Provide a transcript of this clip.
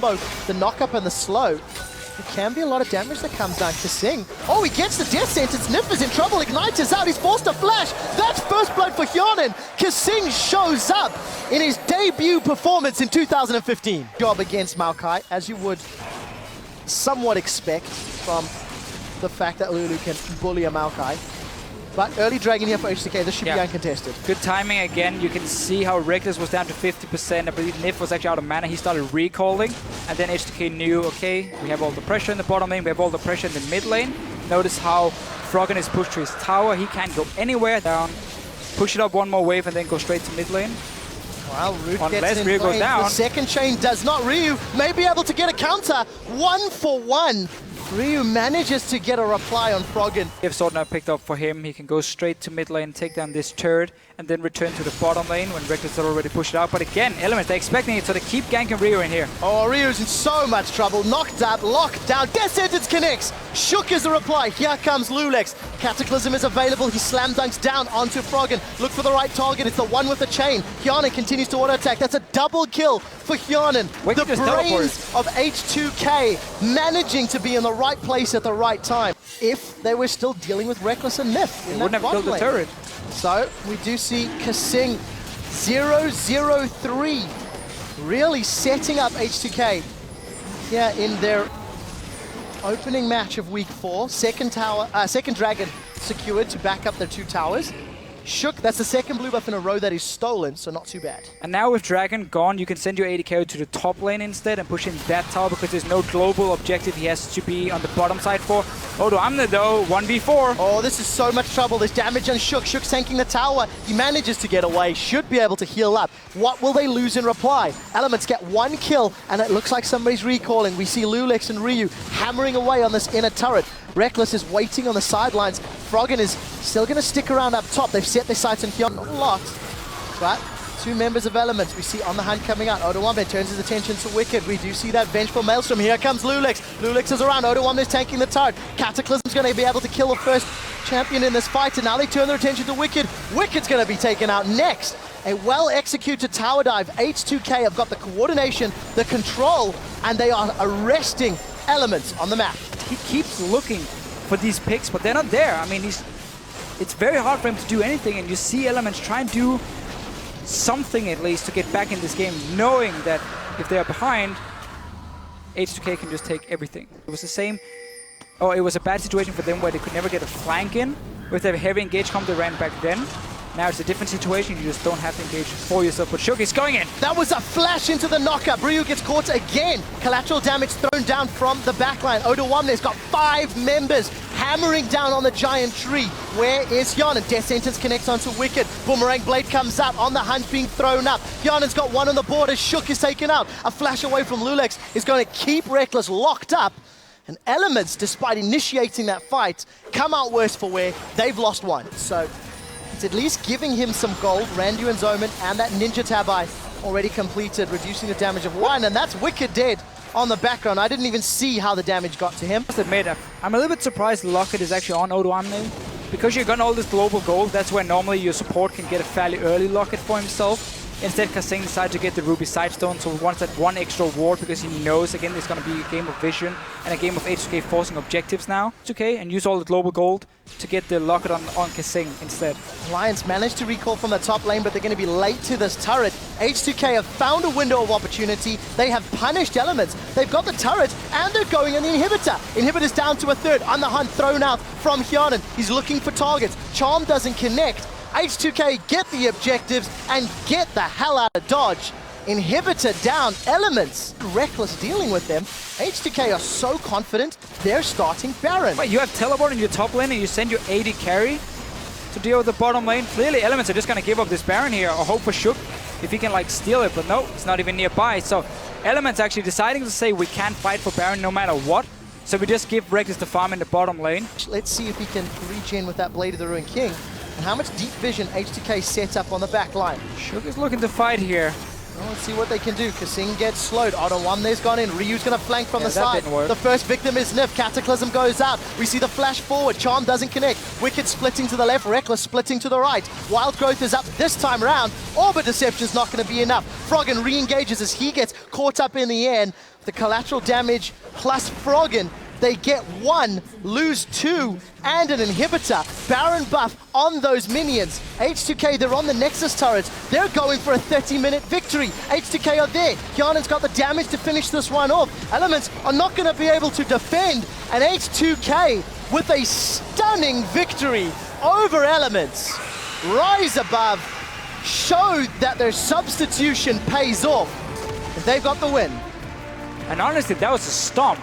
the knock-up and the slow. There can be a lot of damage that comes down. kaSing. Oh, he gets the death sentence. Nyph is in trouble. Ignite is out. He's forced to flash. That's first blood for Hjarnan. kaSing shows up in his debut performance in 2015. Job against Maokai, as you would somewhat expect from the fact that Lulu can bully a Maokai. But early dragon here for H2K, this should be uncontested. Good timing again. You can see how Rekkles was down to 50%. I believe Nyph was actually out of mana. He started recalling. And then H2K knew, okay, we have all the pressure in the bottom lane. We have all the pressure in the mid lane. Notice how Froggen is pushed to his tower. He can't go anywhere down. Push it up one more wave and then go straight to mid lane. Well, Root Unless gets in Ryu goes down. The second chain does not. Ryu may be able to get a counter. 1-for-1. Ryu manages to get a reply on Froggen. If sword now picked up for him, he can go straight to mid lane, take down this turret, and then return to the bottom lane when Rekkles had already pushed it out. But again, Elements, they're expecting it, so they keep ganking Ryu in here. Oh, Ryu's in so much trouble. Knocked out, locked down. Death Sentence connects. Shook is the reply. Here comes loulex. Cataclysm is available. He slam dunks down onto Froggen. Look for the right target. It's the one with the chain. Hjarnan continues to auto attack. That's a double kill for Hjarnan. The brains of H2K managing to be in the right place at the right time. If they were still dealing with Rekkles and Nyph in that wouldn't have killed the turret. So we do see kaSing 0-0-3 really setting up H2K here in their opening match of week 4. Second dragon secured to back up their 2 towers. Shook, that's the second blue buff in a row that is stolen, so not too bad. And now with Dragon gone, you can send your AD carry to the top lane instead and push in that tower because there's no global objective he has to be on the bottom side for. Odoamne though, 1v4. Oh, this is so much trouble. There's damage on Shook. Shook's tanking the tower. He manages to get away, should be able to heal up. What will they lose in reply? Elements get 1 kill, and it looks like somebody's recalling. We see loulex and Ryu hammering away on this inner turret. Rekkles is waiting on the sidelines. Froggen is still going to stick around up top. They've set their sights on Hjarnan. Not a lot, but 2 members of Elements we see on the hunt coming out. Odoamne turns his attention to Wickd. We do see that vengeful maelstrom. Here comes loulex. loulex is around. Odoamne is tanking the turret. Cataclysm's going to be able to kill the first champion in this fight, and now they turn their attention to Wickd. Wickd's going to be taken out next. A well-executed tower dive. H2K have got the coordination, the control, and they are arresting Elements on the map. He keeps looking for these picks, but they're not there. I mean, it's very hard for him to do anything, and you see Elements try and do something at least to get back in this game, knowing that if they're behind, H2K can just take everything. It was the same, or it was a bad situation for them where they could never get a flank in. With their heavy engage comp they ran back then. Now it's a different situation, you just don't have to engage for yourself, but Shook is going in. That was a flash into the knockup. Ryu gets caught again. Collateral damage thrown down from the backline. Odoamne's got 5 members hammering down on the giant tree. Where is Hjarnan? Death Sentence connects onto Wickd. Boomerang Blade comes up on the hunt being thrown up. Hjarnan's got 1 on the board as Shook is taken out. A flash away from loulex is going to keep Rekkles locked up. And Elements, despite initiating that fight, come out worse for wear. They've lost 1. So it's at least giving him some gold. Randu and Zoman and that Ninja Tabi already completed, reducing the damage of 1, and that's Wickd dead on the background. I didn't even see how the damage got to him. I must admit, I'm a little bit surprised Locket is actually on Odoamne. Because you've got all this global gold, that's where normally your support can get a fairly early Locket for himself. Instead, kaSing decided to get the Ruby Sidestone, so he wants that 1 extra ward because he knows, again, there's going to be a game of vision and a game of H2K forcing objectives now. H2K and use all the global gold to get the Locket on kaSing instead. Lions managed to recall from the top lane, but they're going to be late to this turret. H2K have found a window of opportunity. They have punished Elements. They've got the turret, and they're going on the inhibitor. Inhibitor's down to a 3rd. On the hunt, thrown out from Hjarnan. He's looking for targets. Charm doesn't connect. H2K get the objectives and get the hell out of dodge. Inhibitor down, Elements. Rekkles dealing with them. H2K are so confident, they're starting Baron. Wait, you have teleport in your top lane and you send your AD carry to deal with the bottom lane. Clearly Elements are just going to give up this Baron here or hope for Shook if he can like steal it, but no, it's not even nearby. So Elements actually deciding to say we can't fight for Baron no matter what. So we just give Rekkles the farm in the bottom lane. Let's see if he can regen with that Blade of the Ruined King. And how much deep vision H2K set up on the back line. Shook is looking to fight here. Well, let's see what they can do. kaSing gets slowed. Odoamne's gone in. Ryu's going to flank from the that side. didn't work. The first victim is Nyph. Cataclysm goes out. We see the flash forward. Charm doesn't connect. Wickd splitting to the left. Rekkles splitting to the right. Wild Growth is up this time round. Orbit Deception's not going to be enough. Froggen re-engages as he gets caught up in the end. The collateral damage plus Froggen. They get 1, lose 2, and an inhibitor. Baron buff on those minions. H2K, they're on the Nexus turrets. They're going for a 30-minute victory. H2K are there. Hjarnan's got the damage to finish this one off. Elements are not going to be able to defend. And H2K with a stunning victory over Elements. Rise above, show that their substitution pays off. They've got the win. And honestly, that was a stomp.